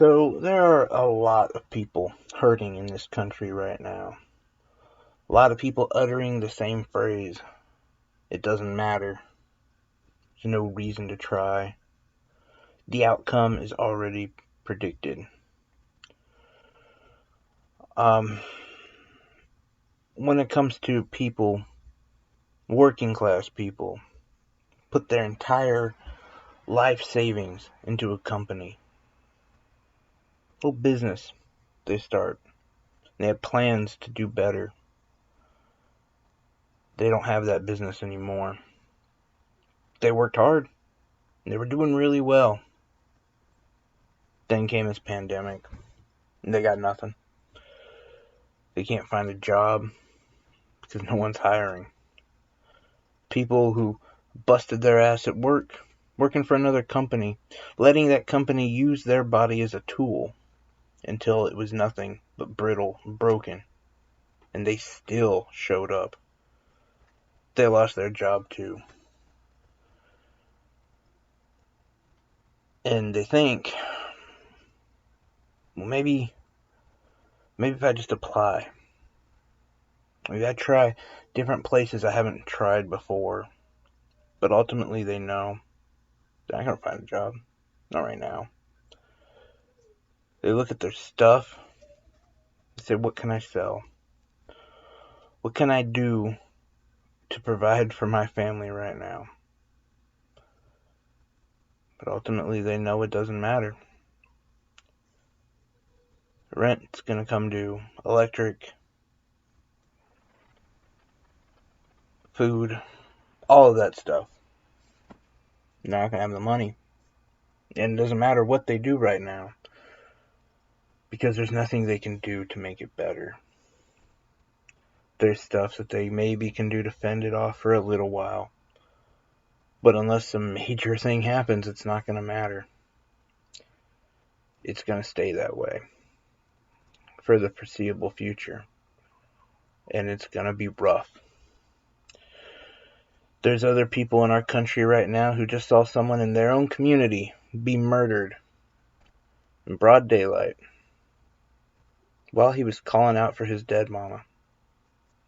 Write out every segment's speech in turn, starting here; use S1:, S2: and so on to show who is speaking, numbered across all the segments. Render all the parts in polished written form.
S1: So there are a lot of people hurting in this country right now. A lot of people uttering the same phrase. It doesn't matter. There's no reason to try. The outcome is already predicted. When it comes to people, working class people, put their entire life savings into a company. Little business they start. They have plans to do better. They don't have that business anymore. They worked hard. They were doing really well. Then came this pandemic. And they got nothing. They can't find a job because no one's hiring. People who busted their ass at work, working for another company, letting that company use their body as a tool until it was nothing but brittle and broken. And they still showed up. They lost their job too. And they think, well, maybe if I just apply, maybe I try different places I haven't tried before. But ultimately they know they're not going to find a job. Not right now. They look at their stuff. They say, what can I sell? What can I do to provide for my family right now? But ultimately they know it doesn't matter. Rent's going to come due. Electric. Food. All of that stuff. They're not going to have the money. And it doesn't matter what they do right now. Because there's nothing they can do to make it better. There's stuff that they maybe can do to fend it off for a little while. But unless some major thing happens, it's not going to matter. It's going to stay that way for the foreseeable future. And it's going to be rough. There's other people in our country right now who just saw someone in their own community be murdered in broad daylight while he was calling out for his dead mama.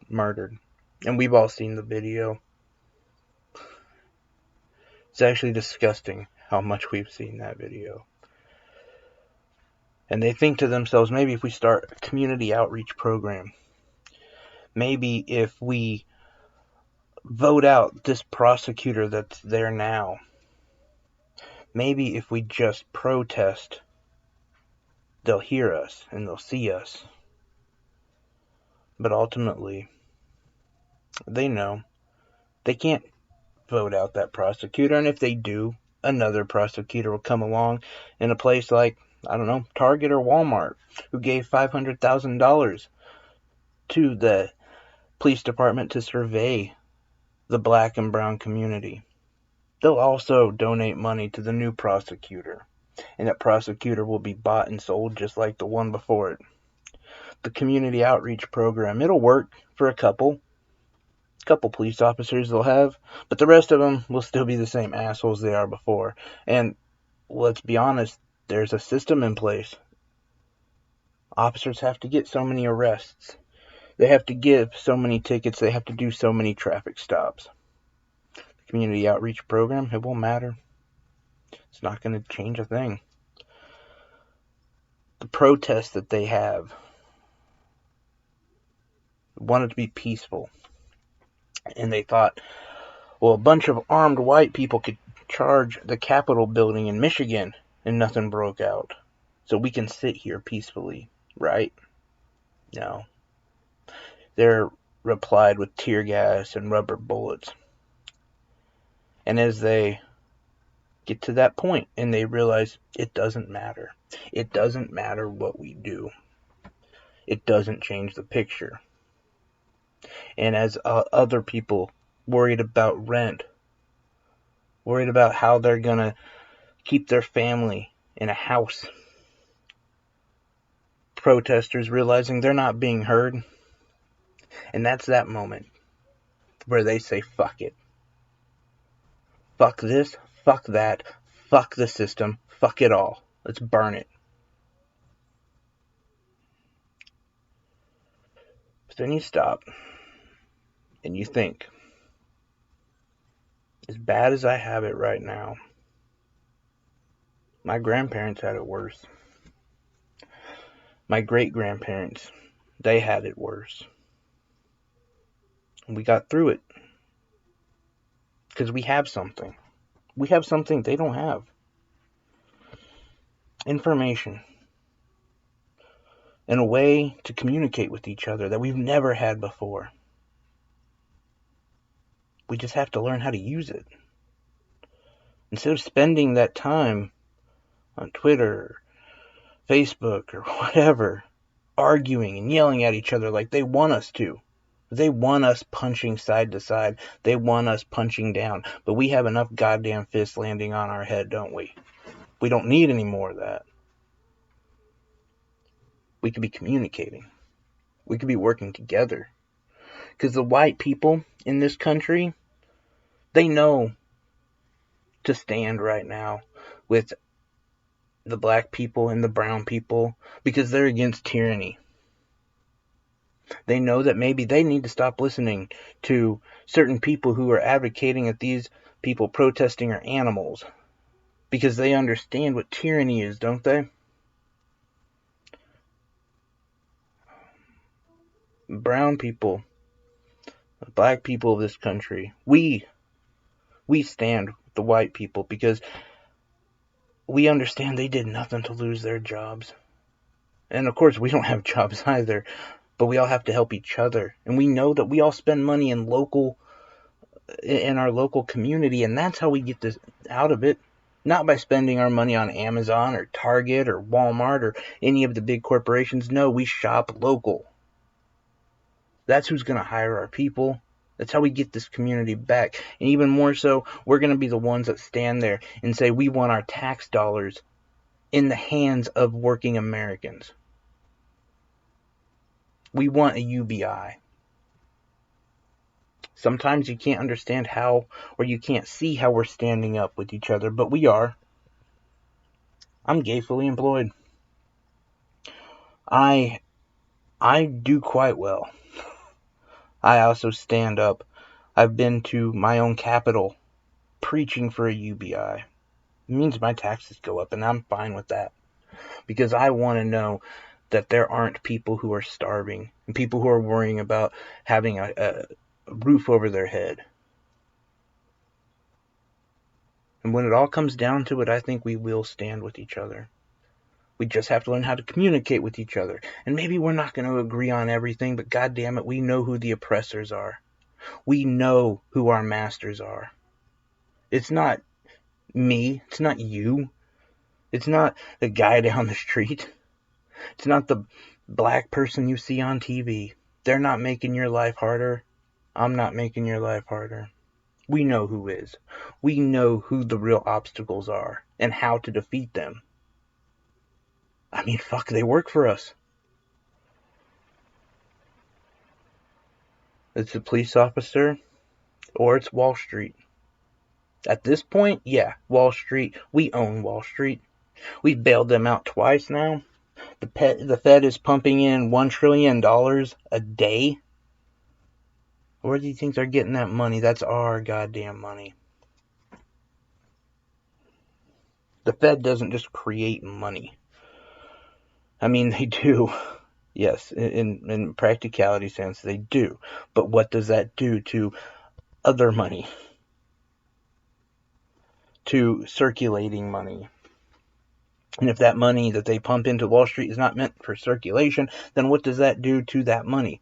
S1: Murdered. And we've all seen the video. It's actually disgusting how much we've seen that video. And they think to themselves, maybe if we start a community outreach program, maybe if we vote out this prosecutor that's there now, maybe if we just protest, they'll hear us and they'll see us. But ultimately, they know they can't vote out that prosecutor, and if they do, another prosecutor will come along in a place like, I don't know, Target or Walmart, who gave $500,000 to the police department to survey the black and brown community. They'll also donate money to the new prosecutor, and that prosecutor will be bought and sold just like the one before it. The community outreach program, it'll work for a couple police officers they'll have, but the rest of them will still be the same assholes they are before. And let's be honest, there's a system in place. Officers have to get so many arrests. They have to give so many tickets. They have to do so many traffic stops. The community outreach program, it won't matter. It's not going to change a thing. The protests that they have wanted to be peaceful. And they thought, well, a bunch of armed white people could charge the Capitol building in Michigan and nothing broke out. So we can sit here peacefully, right? No. They're replied with tear gas and rubber bullets. And as they get to that point and they realize it doesn't matter. It doesn't matter what we do. It doesn't change the picture. And as other people worried about rent, worried about how they're going to keep their family in a house, protesters realizing they're not being heard. And that's that moment where they say, fuck it. Fuck this, fuck that, fuck the system, fuck it all. Let's burn it. But then you stop and you think, as bad as I have it right now, my grandparents had it worse. My great-grandparents, they had it worse. And we got through it. Because we have something. We have something they don't have. Information. And a way to communicate with each other that we've never had before. We just have to learn how to use it. Instead of spending that time on Twitter, Facebook, or whatever, arguing and yelling at each other like they want us to. They want us punching side to side. They want us punching down. But we have enough goddamn fists landing on our head, don't we? We don't need any more of that. We could be communicating. We could be working together. Because the white people in this country, they know to stand right now with the black people and the brown people because they're against tyranny. They know that maybe they need to stop listening to certain people who are advocating that these people protesting are animals. Because they understand what tyranny is, don't they? Brown people, black people of this country, we stand with the white people because we understand they did nothing to lose their jobs. And of course, we don't have jobs either, but we all have to help each other. And we know that we all spend money in our local community, and that's how we get this out of it. Not by spending our money on Amazon or Target or Walmart or any of the big corporations. No, we shop local. That's who's going to hire our people. That's how we get this community back. And even more so, we're going to be the ones that stand there and say we want our tax dollars in the hands of working Americans. We want a UBI. Sometimes you can't understand how, or you can't see how we're standing up with each other, but we are. I'm gainfully employed. I do quite well. I also stand up. I've been to my own capital preaching for a UBI. It means my taxes go up, and I'm fine with that. Because I want to know that there aren't people who are starving and people who are worrying about having a roof over their head. And when it all comes down to it, I think we will stand with each other. We just have to learn how to communicate with each other. And maybe we're not going to agree on everything, but goddamn it, we know who the oppressors are. We know who our masters are. It's not me. It's not you. It's not the guy down the street. It's not the black person you see on TV. They're not making your life harder. I'm not making your life harder. We know who is. We know who the real obstacles are and how to defeat them. I mean, fuck, they work for us. It's a police officer or it's Wall Street. At this point, yeah, Wall Street. We own Wall Street. We've bailed them out twice now. The Fed is pumping in $1 trillion a day. Where do you think they're getting that money? That's our goddamn money. The Fed doesn't just create money. I mean, they do. Yes, in practicality sense, they do. But what does that do to other money? To circulating money? And if that money that they pump into Wall Street is not meant for circulation, then what does that do to that money?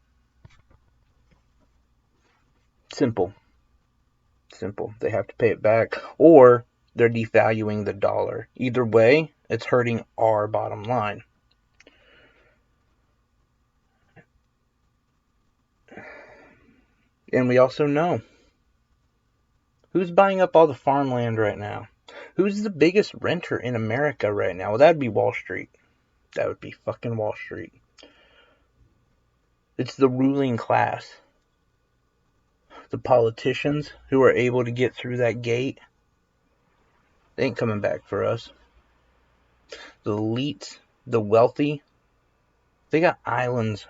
S1: Simple. They have to pay it back, or they're devaluing the dollar. Either way, it's hurting our bottom line. And we also know who's buying up all the farmland right now. Who's the biggest renter in America right now? Well, that'd be Wall Street. That would be fucking Wall Street. It's the ruling class. The politicians who are able to get through that gate, they ain't coming back for us. The elites, the wealthy, they got islands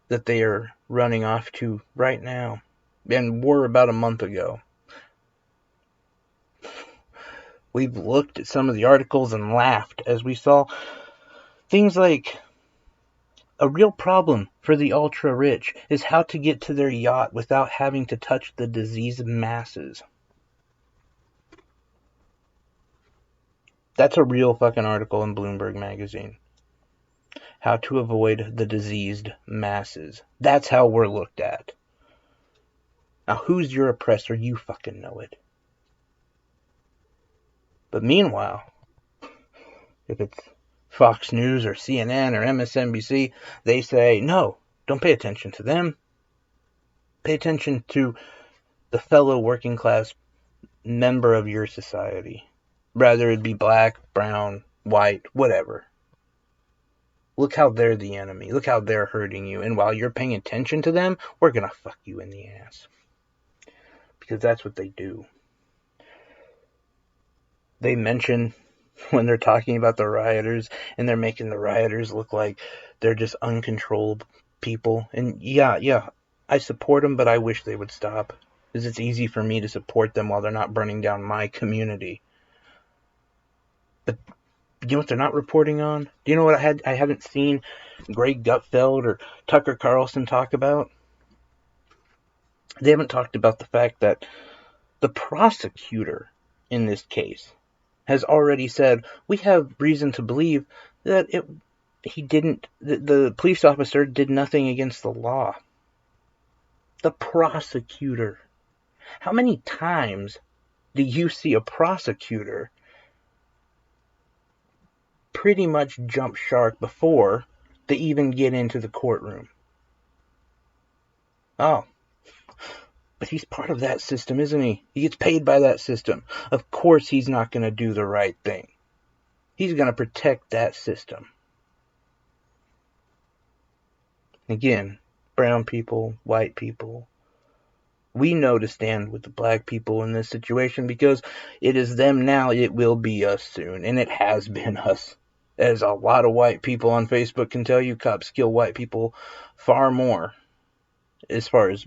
S1: that they are running off to right now, and were about a month ago. We've looked at some of the articles and laughed as we saw things like a real problem for the ultra-rich is how to get to their yacht without having to touch the diseased masses. That's a real fucking article in Bloomberg magazine. How to avoid the diseased masses. That's how we're looked at. Now, who's your oppressor? You fucking know it. But meanwhile, if it's Fox News or CNN or MSNBC, they say, no, don't pay attention to them. Pay attention to the fellow working class member of your society. Rather it be black, brown, white, whatever. Look how they're the enemy. Look how they're hurting you. And while you're paying attention to them, we're going to fuck you in the ass. Because that's what they do. They mention when they're talking about the rioters, and they're making the rioters look like they're just uncontrolled people. And yeah, I support them, but I wish they would stop. Because it's easy for me to support them while they're not burning down my community. But you know what they're not reporting on? Do you know what I haven't seen Greg Gutfeld or Tucker Carlson talk about? They haven't talked about the fact that the prosecutor in this case has already said, we have reason to believe that the police officer did nothing against the law. The prosecutor. How many times do you see a prosecutor pretty much jump shark before they even get into the courtroom? Oh, but he's part of that system, isn't he? He gets paid by that system. Of course he's not going to do the right thing. He's going to protect that system. Again, brown people, white people, we know to stand with the black people in this situation because it is them now, it will be us soon, and it has been us. As a lot of white people on Facebook can tell you, cops kill white people far more, as far as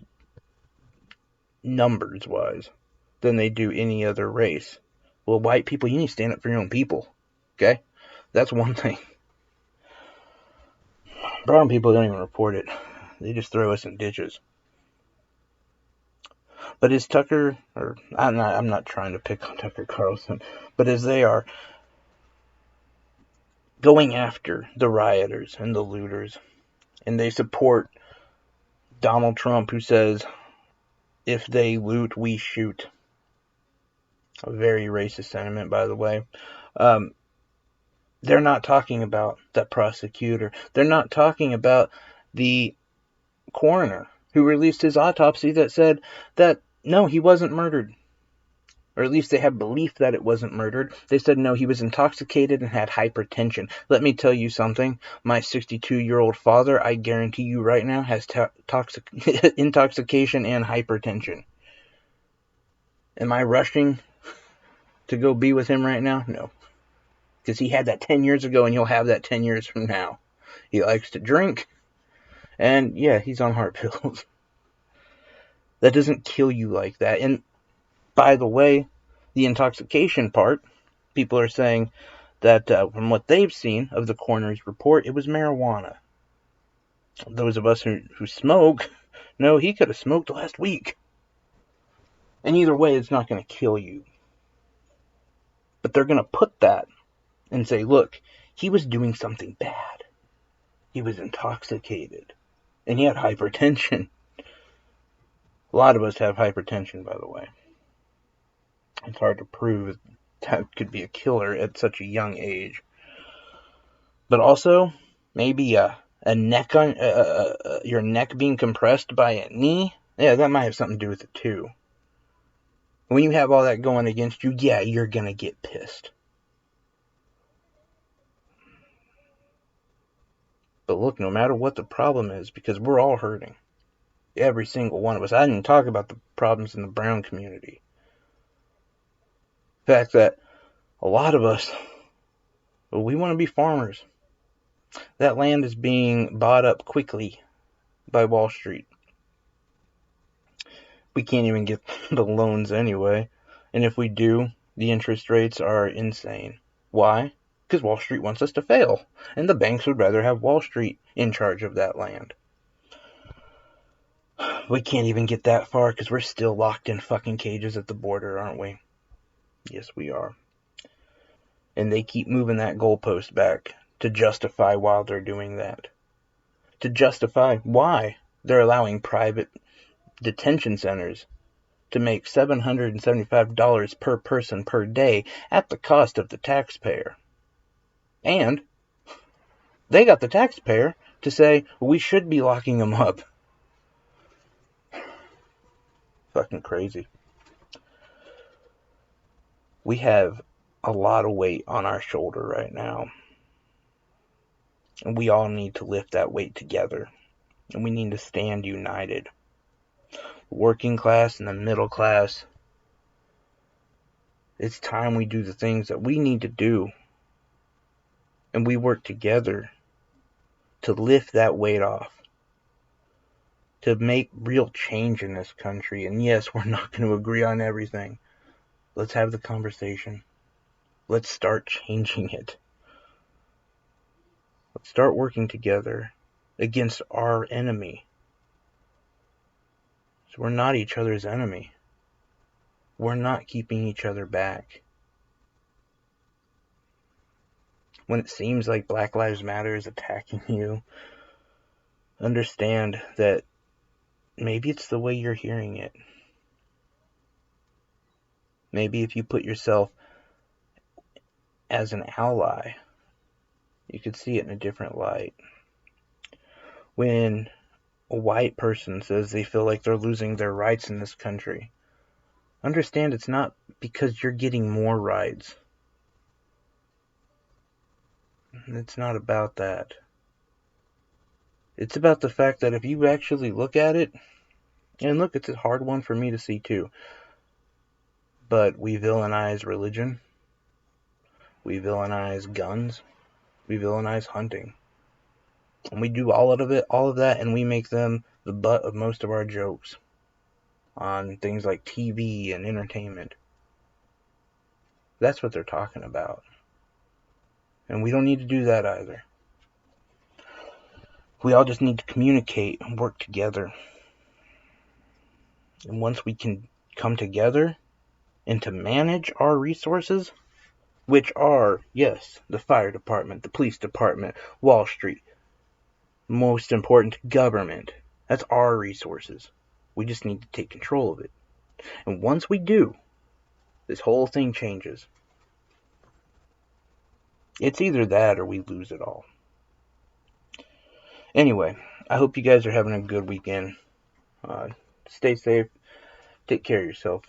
S1: numbers-wise, than they do any other race. Well, white people, you need to stand up for your own people, okay? That's one thing. Brown people don't even report it. They just throw us in ditches. But as Tucker, or I'm not trying to pick on Tucker Carlson, but as they are going after the rioters and the looters, and they support Donald Trump, who says, if they loot, we shoot. A very racist sentiment, by the way. They're not talking about that prosecutor. They're not talking about the coroner who released his autopsy that said that, no, he wasn't murdered. Or at least they have belief that it wasn't murdered. They said, no, he was intoxicated and had hypertension. Let me tell you something. My 62-year-old father, I guarantee you right now, has intoxication and hypertension. Am I rushing to go be with him right now? No. Because he had that 10 years ago, and he'll have that 10 years from now. He likes to drink, and yeah, he's on heart pills. That doesn't kill you like that. And by the way, the intoxication part, people are saying that from what they've seen of the coroner's report, it was marijuana. Those of us who smoke, no, he could have smoked last week. And either way, it's not going to kill you. But they're going to put that and say, look, he was doing something bad. He was intoxicated. And he had hypertension. A lot of us have hypertension, by the way. It's hard to prove that could be a killer at such a young age. But also, maybe a neck on your neck being compressed by a knee. Yeah, that might have something to do with it too. When you have all that going against you, yeah, you're gonna get pissed. But look, no matter what the problem is, because we're all hurting. Every single one of us. I didn't talk about the problems in the brown community. The fact that a lot of us, well, we want to be farmers. That land is being bought up quickly by Wall Street. We can't even get the loans anyway. And if we do, the interest rates are insane. Why? Because Wall Street wants us to fail. And the banks would rather have Wall Street in charge of that land. We can't even get that far because we're still locked in fucking cages at the border, aren't we? Yes, we are. And they keep moving that goalpost back to justify why they're doing that. To justify why they're allowing private detention centers to make $775 per person per day at the cost of the taxpayer. And they got the taxpayer to say, we should be locking them up. Fucking crazy. We have a lot of weight on our shoulder right now. And we all need to lift that weight together. And we need to stand united. The working class and the middle class. It's time we do the things that we need to do. And we work together to lift that weight off. To make real change in this country. And yes, we're not going to agree on everything. Let's have the conversation. Let's start changing it. Let's start working together against our enemy. So we're not each other's enemy. We're not keeping each other back. When it seems like Black Lives Matter is attacking you, understand that maybe it's the way you're hearing it. Maybe if you put yourself as an ally, you could see it in a different light. When a white person says they feel like they're losing their rights in this country, understand it's not because you're getting more rights. It's not about that. It's about the fact that if you actually look at it, and look, it's a hard one for me to see too, but we villainize religion, we villainize guns, we villainize hunting. And we do all of that, and we make them the butt of most of our jokes on things like TV and entertainment. That's what they're talking about. And we don't need to do that either. We all just need to communicate and work together. And once we can come together and to manage our resources, which are, yes, the fire department, the police department, Wall Street, most important, government. That's our resources. We just need to take control of it. And once we do, this whole thing changes. It's either that or we lose it all. Anyway, I hope you guys are having a good weekend. Stay safe. Take care of yourself.